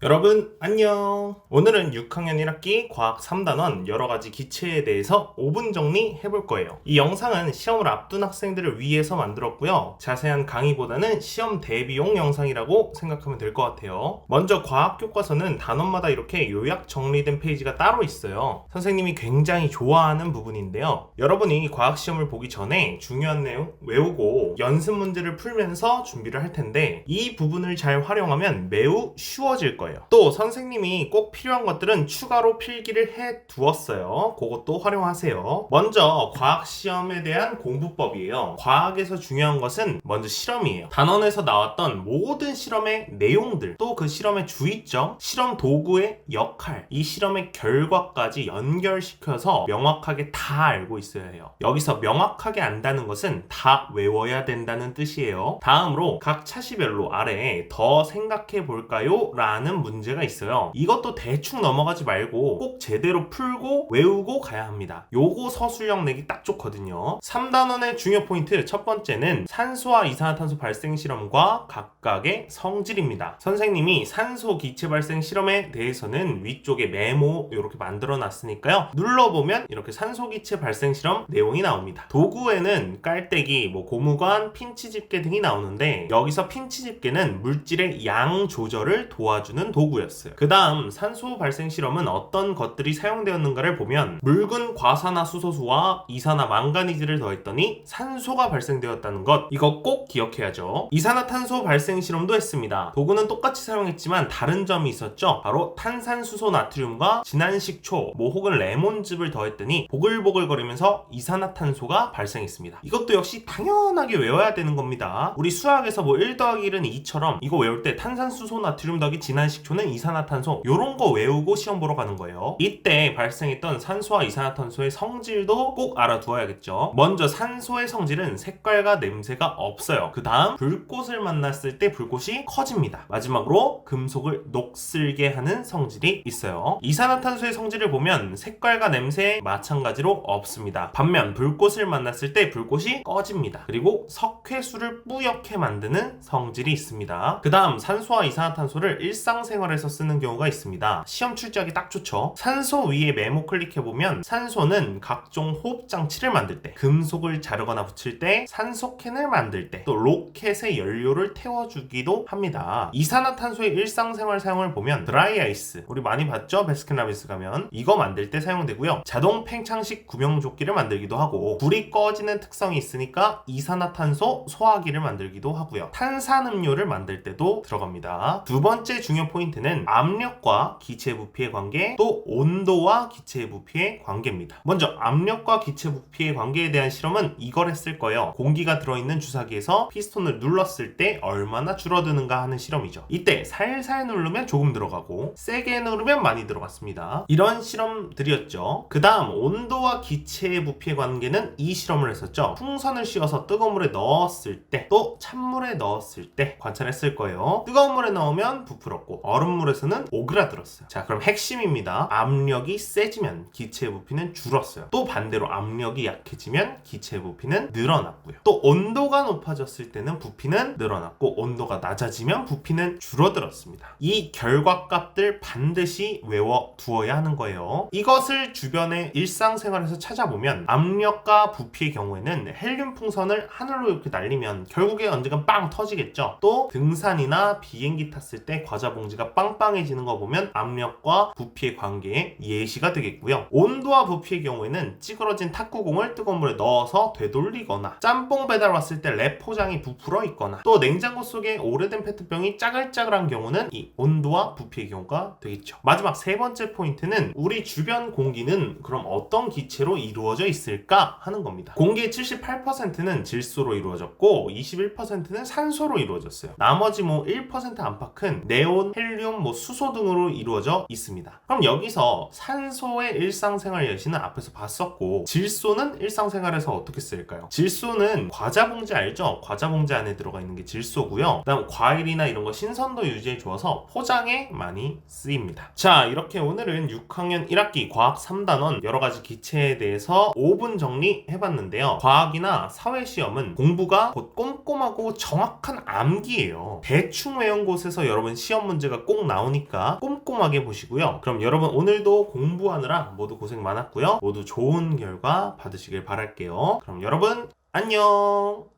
여러분 안녕. 오늘은 6학년 1학기 과학 3단원 여러가지 기체에 대해서 5분 정리 해볼 거예요. 이 영상은 시험을 앞둔 학생들을 위해서 만들었고요. 자세한 강의보다는 시험 대비용 영상이라고 생각하면 될 것 같아요. 먼저 과학 교과서는 단원마다 이렇게 요약 정리된 페이지가 따로 있어요. 선생님이 굉장히 좋아하는 부분인데요. 여러분이 과학 시험을 보기 전에 중요한 내용 외우고 연습 문제를 풀면서 준비를 할 텐데 이 부분을 잘 활용하면 매우 쉬워질 거예요. 또 선생님이 꼭 필요한 것들은 추가로 필기를 해 두었어요. 그것도 활용하세요. 먼저 과학 시험에 대한 공부법이에요. 과학에서 중요한 것은 먼저 실험이에요. 단원에서 나왔던 모든 실험의 내용들, 또 그 실험의 주의점, 실험 도구의 역할, 이 실험의 결과까지 연결시켜서 명확하게 다 알고 있어야 해요. 여기서 명확하게 안다는 것은 다 외워야 된다는 뜻이에요. 다음으로 각 차시별로 아래에 더 생각해 볼까요? 라는 문제가 있어요. 이것도 대충 넘어가지 말고 꼭 제대로 풀고 외우고 가야 합니다. 요거 서술형 내기 딱 좋거든요. 3단원의 중요 포인트 첫 번째는 산소와 이산화탄소 발생 실험과 각각의 성질입니다. 선생님이 산소 기체 발생 실험에 대해서는 위쪽에 메모 이렇게 만들어 놨으니까요. 눌러보면 이렇게 산소 기체 발생 실험 내용이 나옵니다. 도구에는 깔때기, 고무관, 핀치 집게 등이 나오는데 여기서 핀치 집게는 물질의 양 조절을 도와주는 도구였어요. 그 다음 산소 발생 실험은 어떤 것들이 사용되었는가를 보면 묽은 과산화수소수와 이산화 망가니즈를 더했더니 산소가 발생되었다는 것, 이거 꼭 기억해야죠. 이산화탄소 발생 실험도 했습니다. 도구는 똑같이 사용했지만 다른 점이 있었죠. 바로 탄산수소 나트륨과 진한 식초, 혹은 레몬즙을 더했더니 보글보글거리면서 이산화탄소가 발생했습니다. 이것도 역시 당연하게 외워야 되는 겁니다. 우리 수학에서 1 더하기 1은 2처럼 이거 외울 때 탄산수소 나트륨 더하기 진한 식초는 이산화탄소, 요런 거 외우고 시험 보러 가는 거예요. 이때 발생했던 산소와 이산화탄소의 성질도 꼭 알아두어야겠죠. 먼저 산소의 성질은 색깔과 냄새가 없어요. 그 다음 불꽃을 만났을 때 불꽃이 커집니다. 마지막으로 금속을 녹슬게 하는 성질이 있어요. 이산화탄소의 성질을 보면 색깔과 냄새 마찬가지로 없습니다. 반면 불꽃을 만났을 때 불꽃이 꺼집니다. 그리고 석회수를 뿌옇게 만드는 성질이 있습니다. 그 다음 산소와 이산화탄소를 일상생활에서 쓰는 경우가 있습니다. 시험 출제하기 딱 좋죠. 산소 위에 메모 클릭해보면 산소는 각종 호흡장치를 만들 때, 금속을 자르거나 붙일 때, 산소캔을 만들 때, 또 로켓에 연료를 태워주기도 합니다. 이산화탄소의 일상생활 사용을 보면 드라이 아이스, 우리 많이 봤죠? 베스킨라빈스 가면 이거 만들 때 사용되고요. 자동 팽창식 구명조끼를 만들기도 하고, 불이 꺼지는 특성이 있으니까 이산화탄소 소화기를 만들기도 하고요. 탄산음료를 만들 때도 들어갑니다. 두 번째 중요 포인트는 압력과 기체 부피의 관계, 또 온도와 기체 부피의 관계입니다. 먼저 압력과 기체 부피의 관계에 대한 실험은 이걸 했을 거예요. 공기가 들어있는 주사기에서 피스톤을 눌렀을 때 얼마나 줄어드는가 하는 실험이죠. 이때 살살 누르면 조금 들어가고 세게 누르면 많이 들어갔습니다. 이런 실험들이었죠. 그 다음 온도와 기체의 부피의 관계는 이 실험을 했었죠. 풍선을 씌워서 뜨거운 물에 넣었을 때, 또 찬물에 넣었을 때 관찰했을 거예요. 뜨거운 물에 넣으면 부풀었고 얼음물에서는 오그라들었어요. 자, 그럼 핵심입니다. 압력이 세지면 기체의 부피는 줄었어요. 또 반대로 압력이 약해지면 기체의 부피는 늘어났고요. 또 온도가 높아졌을 때는 부피는 늘어났고 온도가 낮아지면 부피는 줄어들었습니다. 이 결과값들 반드시 외워두어야 하는 거예요. 이것을 주변의 일상생활에서 찾아보면 압력과 부피의 경우에는 헬륨 풍선을 하늘로 이렇게 날리면 결국에 언젠가 빵 터지겠죠. 또 등산이나 비행기 탔을 때 과자 봉지가 빵빵해지는 거 보면 압력과 부피의 관계에 예시가 되겠고요. 온도와 부피의 경우에는 찌그러진 탁구공을 뜨거운 물에 넣어서 되돌리거나, 짬뽕 배달 왔을 때 랩 포장이 부풀어 있거나, 또 냉장고 속에 오래된 페트병이 짜글짜글한 경우는 이 온도와 부피의 경우가 되겠죠. 마지막 세 번째 포인트는 우리 주변 공기는 그럼 어떤 기체로 이루어져 있을까 하는 겁니다. 공기의 78%는 질소로 이루어졌고 21%는 산소로 이루어졌어요. 나머지 1% 안팎은 네온, 헬륨, 수소 등으로 이루어져 있습니다. 그럼 여기서 산소의 일상생활 예시는 앞에서 봤었고, 질소는 일상생활에서 어떻게 쓸까요? 질소는 과자 봉지 알죠? 과자 봉지 안에 들어가 있는 게 질소고요. 그다음 과일이나 이런 거 신선도 유지해 주어서 포장에 많이 쓰입니다. 자, 이렇게 오늘은 6학년 1학기 과학 3단원 여러가지 기체에 대해서 5분 정리해봤는데요. 과학이나 사회시험은 공부가 곧 꼼꼼하고 정확한 암기예요. 대충 외운 곳에서 여러분 시험 문제가 문제가 꼭 나오니까 꼼꼼하게 보시고요. 그럼 여러분 오늘도 공부하느라 모두 고생 많았고요. 모두 좋은 결과 받으시길 바랄게요. 그럼 여러분 안녕.